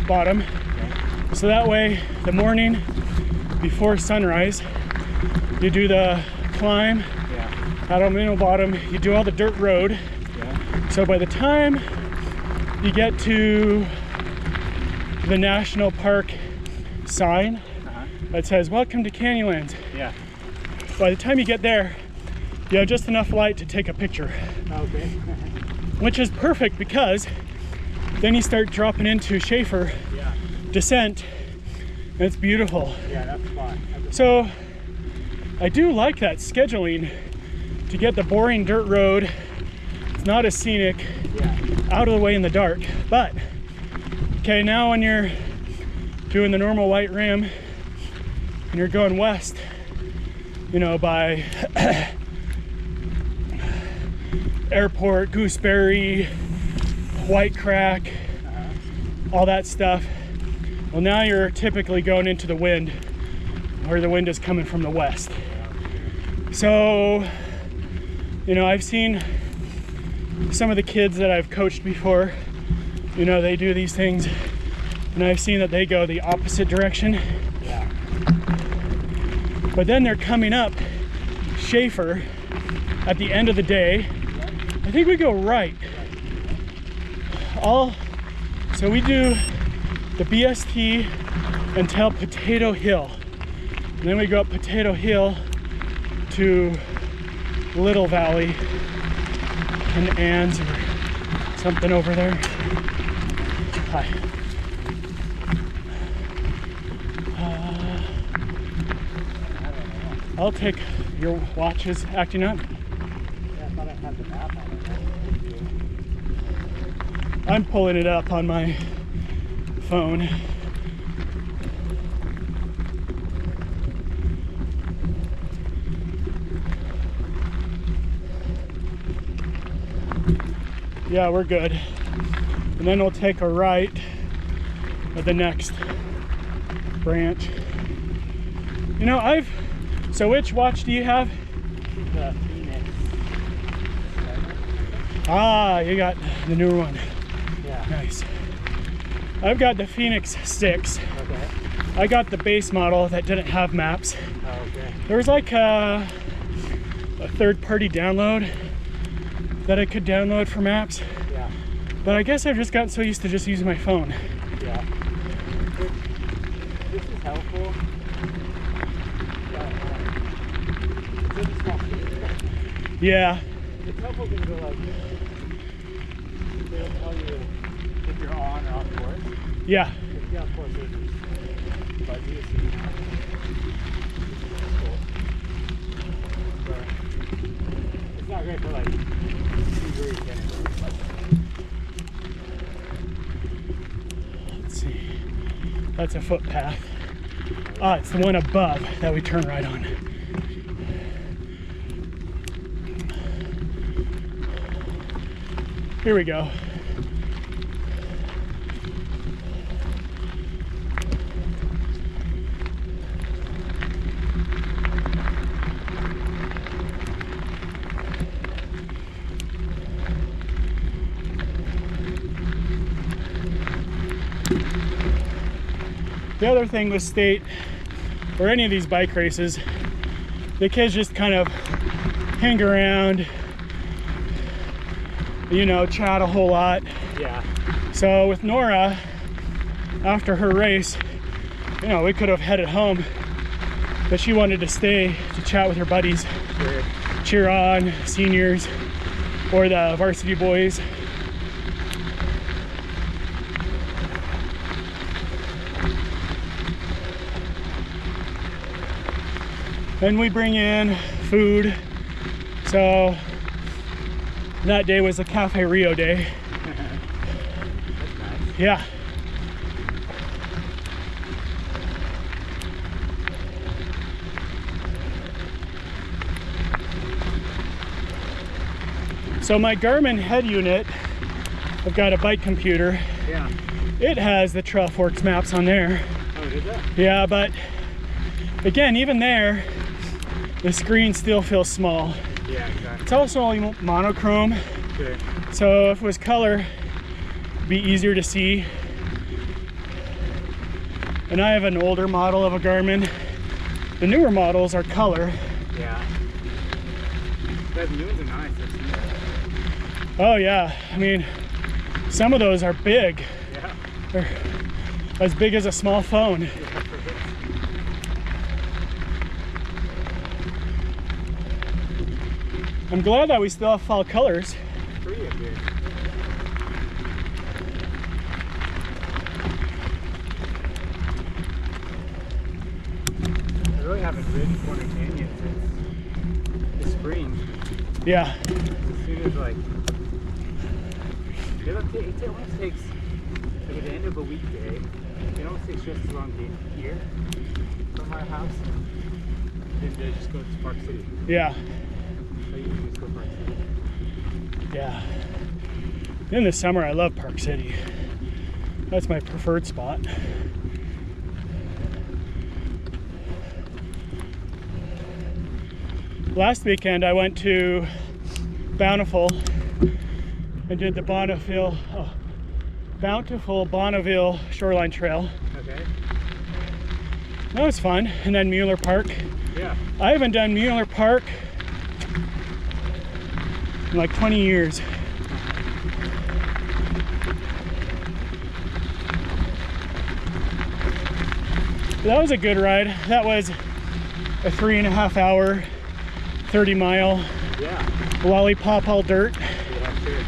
bottom. Okay. So that way, the morning before sunrise, you do the climb out on middle bottom, you do all the dirt road. Yeah. So by the time you get to the national park sign that says welcome to Canyonlands, by the time you get there, you have just enough light to take a picture. Okay. Which is perfect because then you start dropping into Schaefer descent, and it's beautiful. Yeah, that's fun. So I do like that scheduling to get the boring dirt road. It's not as scenic, out of the way in the dark. But okay, now when you're doing the normal white rim and you're going west, you know, by Airport, Gooseberry, White Crack, all that stuff. Well, now you're typically going into the wind, where the wind is coming from the west. So, you know, I've seen some of the kids that I've coached before, you know, they do these things, and I've seen that they go the opposite direction. But then they're coming up Schaefer at the end of the day. I think we go right. So we do the BST until Potato Hill. And then we go up Potato Hill to Little Valley and Ann's or something over there. Hi. I'll take your watch is acting up. Yeah, I thought I had the map on it. I'm pulling it up on my phone. Yeah, we're good. And then we'll take a right at the next branch. You know, so which watch do you have? The Phoenix. Ah, you got the newer one. Yeah. Nice. I've got the Phoenix 6. Okay. I got the base model that didn't have maps. Oh, okay. There was like a third-party download that I could download for maps. Yeah. But I guess I've just gotten so used to just using my phone. Yeah. This is helpful. It's a small thing. Yeah. It's helpful because they'll tell you if you're on or off course. Yeah. If you're off course, but you see. Cool. But it's not great for like 2 weeks anyway. Let's see. That's a footpath. Ah, it's the one above that we turn right on. Here we go. The other thing with state or any of these bike races, the kids just kind of hang around, you know, chat a whole lot. Yeah. So with Nora, after her race, you know, we could have headed home, but she wanted to stay to chat with her buddies, Sure. cheer on seniors or the varsity boys. Then we bring in food. So that day was the Cafe Rio day. That's nice. Yeah. So my Garmin head unit, I've got a bike computer. Yeah. It has the Trail Forks maps on there. Oh, did that? Yeah, but again, even there, the screen still feels small. Yeah, exactly. It's also only monochrome, Sure. so if it was color, it'd be easier to see. And I have an older model of a Garmin. The newer models are color. Yeah. The new ones are nice. Oh yeah, I mean, some of those are big. Yeah. They're as big as a small phone. Yeah, I'm glad that we still have fall colors. pretty up here. I really haven't ridden Corner Canyon since the spring. Yeah. As soon as like, it almost takes, like at the end of a weekday, it almost takes just as long to get here from my house than to just go to Park City. Yeah. I usually just go to Park City. Yeah. In the summer, I love Park City. That's my preferred spot. Last weekend, I went to Bountiful and did the Bountiful Bonneville Shoreline Trail. Okay. That was fun. And then Mueller Park. Yeah. I haven't done Mueller Park in like 20 years. That was a good ride. That was a 3.5 hour, 30-mile Yeah. lollipop all dirt. Yeah, sure.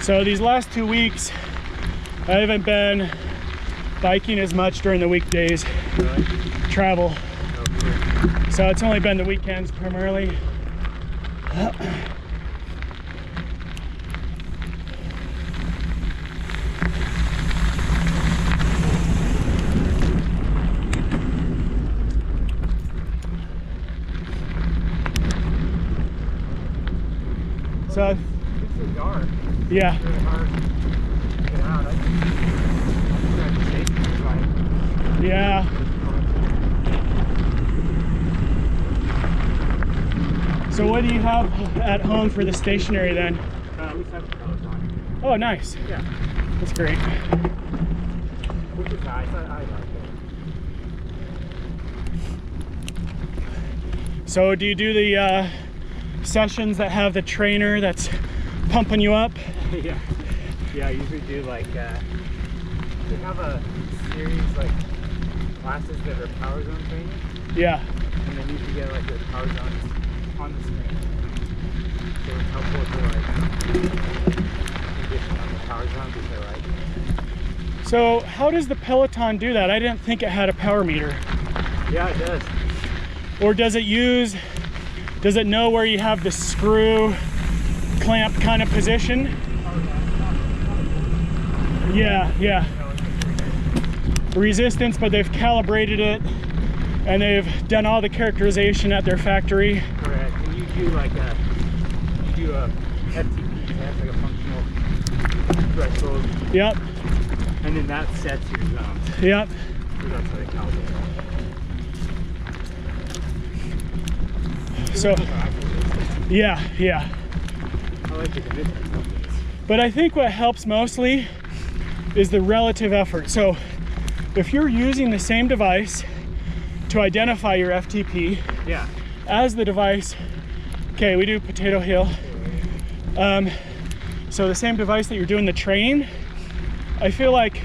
So these last 2 weeks, I haven't been biking as much during the weekdays, Really? travel. Okay. So it's only been the weekends primarily. So, It's so dark. yeah. It's really hard to get out. I tried to shake it, like, Yeah. So what do you have at home for the stationary then? we just have the Peloton. Oh, nice. Yeah. That's great. Which is nice. I like it. So do you do the sessions that have the trainer that's pumping you up? Yeah. Yeah, I usually do like, they have a series like classes that are power zone training. Yeah. And then you can get like the power zones on the screen. So it's helpful to like condition on the power zone because they're like, So how does the Peloton do that? I didn't think it had a power meter. yeah, it does. Or does it know where you have the screw clamp kind of position? Yeah, yeah. Resistance, but they've calibrated it and they've done all the characterization at their factory. Correct. And you do like a FTP test, like a functional threshold, Yep, and then that sets your zones. yep. So that's how they calibrate it. So, yeah, yeah. I like to convince myself of this. But I think what helps mostly is the relative effort. So if you're using the same device to identify your FTP Yeah. as the device, okay, we do Potato Hill. So the same device that you're doing the training, I feel like,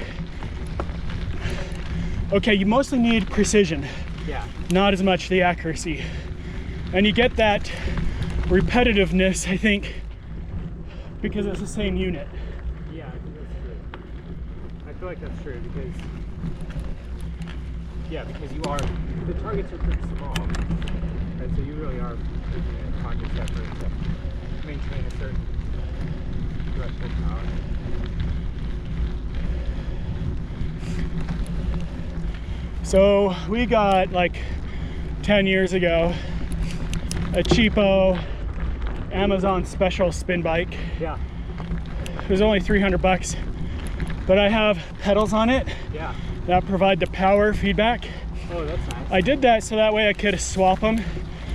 okay, you mostly need precision, Yeah. not as much the accuracy. And you get that repetitiveness, I think, because it's the same unit. Yeah, I think that's true. I feel like that's true because, yeah, because you are, the targets are pretty small, right? So you really are making a conscious effort to maintain a certain threshold power. So we got like 10 years ago a cheapo Amazon special spin bike. Yeah. It was only 300 bucks, but I have pedals on it Yeah. that provide the power feedback. Oh, that's nice. I did that so that way I could swap them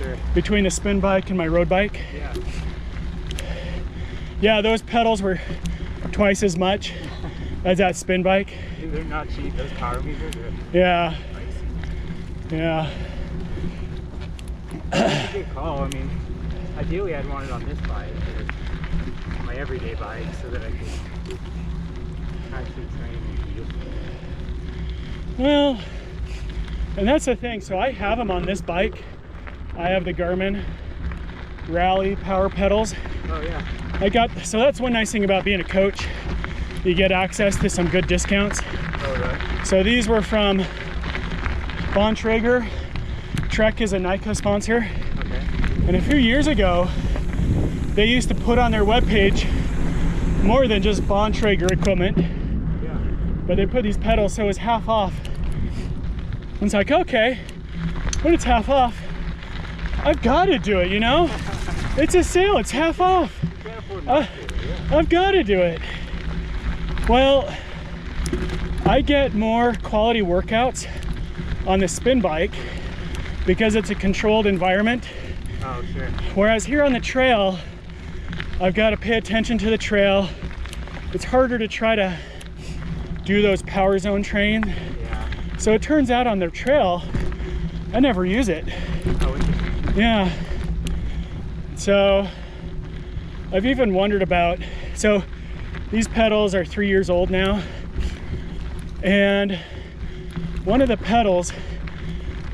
Sure. between the spin bike and my road bike. Yeah. Yeah, those pedals were twice as much as that spin bike. Dude, they're not cheap. Those power meters are Yeah, pricey. yeah. It's a good call. I mean, ideally I'd want it on this bike, or my everyday bike, so that I could actually train and use it. Well, and that's the thing. So I have them on this bike. I have the Garmin Rally power pedals. Oh yeah. So that's one nice thing about being a coach. You get access to some good discounts. Oh right. So these were from Bontrager. Trek is a Nikon sponsor. Okay. And a few years ago, they used to put on their webpage more than just Bontrager equipment. Yeah. But they put these pedals so it's half off. And it's like, okay, when it's half off, I've got to do it, you know? It's a sale, it's half off. You can't afford not to, yeah. I've got to do it. Well, I get more quality workouts on the spin bike because it's a controlled environment. Oh sure. Whereas here on the trail, I've got to pay attention to the trail. It's harder to try to do those power zone trains. Yeah. So it turns out on the trail, I never use it. Oh, interesting. Yeah. So I've even wondered about, so these pedals are 3 years old now. And one of the pedals,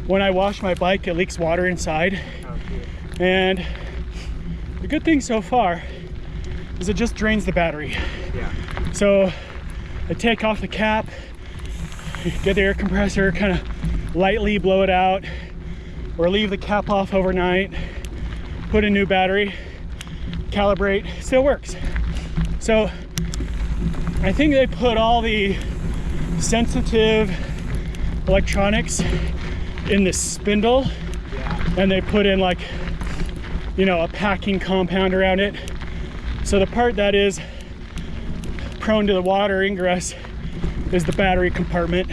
when I wash my bike, it leaks water inside. Oh shit. And the good thing so far is it just drains the battery. Yeah. So I take off the cap, get the air compressor, kind of lightly blow it out, or leave the cap off overnight, put a new battery, calibrate, still works. So I think they put all the sensitive electronics in the spindle, Yeah. and they put in like, you know, a packing compound around it. So the part that is prone to the water ingress is the battery compartment.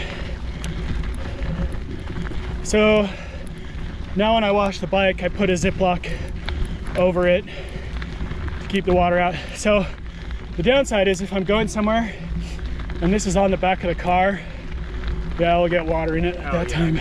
So now when I wash the bike, I put a Ziploc over it to keep the water out. So the downside is if I'm going somewhere and this is on the back of the car, yeah, I'll get water in it at that time.